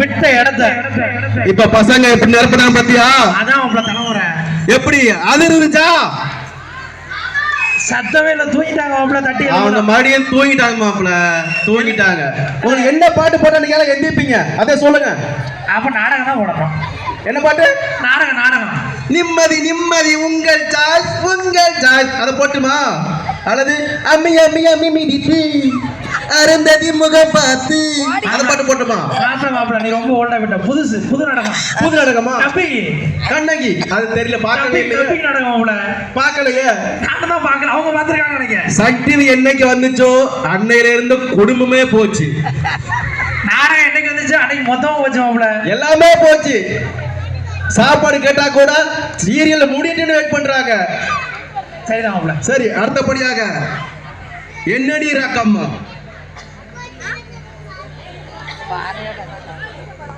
விட்ட இடத்த இப்ப பசங்க எப்படி நிரப்புறாங்க பாத்தியா? அதான் உங்களை தலைமுறை எப்படி அது இருந்துச்சா? சத்தமே இல்ல, தூங்கிட்டாங்க மாப்பிள்ள. தட்டி அவங்க மறுபடியும் தூங்கிட்டாங்க மாப்பிள்ள, தூங்கிட்டாங்க. உங்களுக்கு என்ன பாட்டு போட்டா நீங்க எந்திரிப்பீங்க அதை சொல்லுங்க. அப்ப நாடகம் தான் போடணும். என்ன பாட்டு? நாடகம். நாடகம். நிம்மதி நிம்மதி உங்கள் சாய்ஸ் உங்கள் சாய்ஸ் அதை போட்டுமா? அல்லது அம்மி அம்மி அம்மி மிதித்து அருந்ததி முகம் பார்த்து அதை பாட்டு போட்டுமா? மாப்பிள்ள நீ ரொம்ப ஓல்டா விட்ட. புது நாடகம். புது நாடகமா? கண்ணகி. அது தெரியல, பார்க்கவே நாடகம் மாப்பிள்ள பார்க்கலையே. நானும் தான் பார்க்கல, அவங்க பார்த்திருக்காங்க நினைக்கிறேன். சக்தி என்னைக்கு வந்துச்சோ அன்னையில இருந்து குடும்பமே போச்சு. நாடகம் என்னைக்கு வந்துச்சு அன்னைக்கு மொத்தமா போச்சு மாப்பிள்ள. எல்லாமே போச்சு. சாப்பாடு கேட்டா கூட சீரியல் முடிட்டுன்னு வெயிட் பண்றாங்க. சரிதான் மாப்பிள்ள. சரி, அடுத்தபடியாக என்னடி ரக்கம்மா?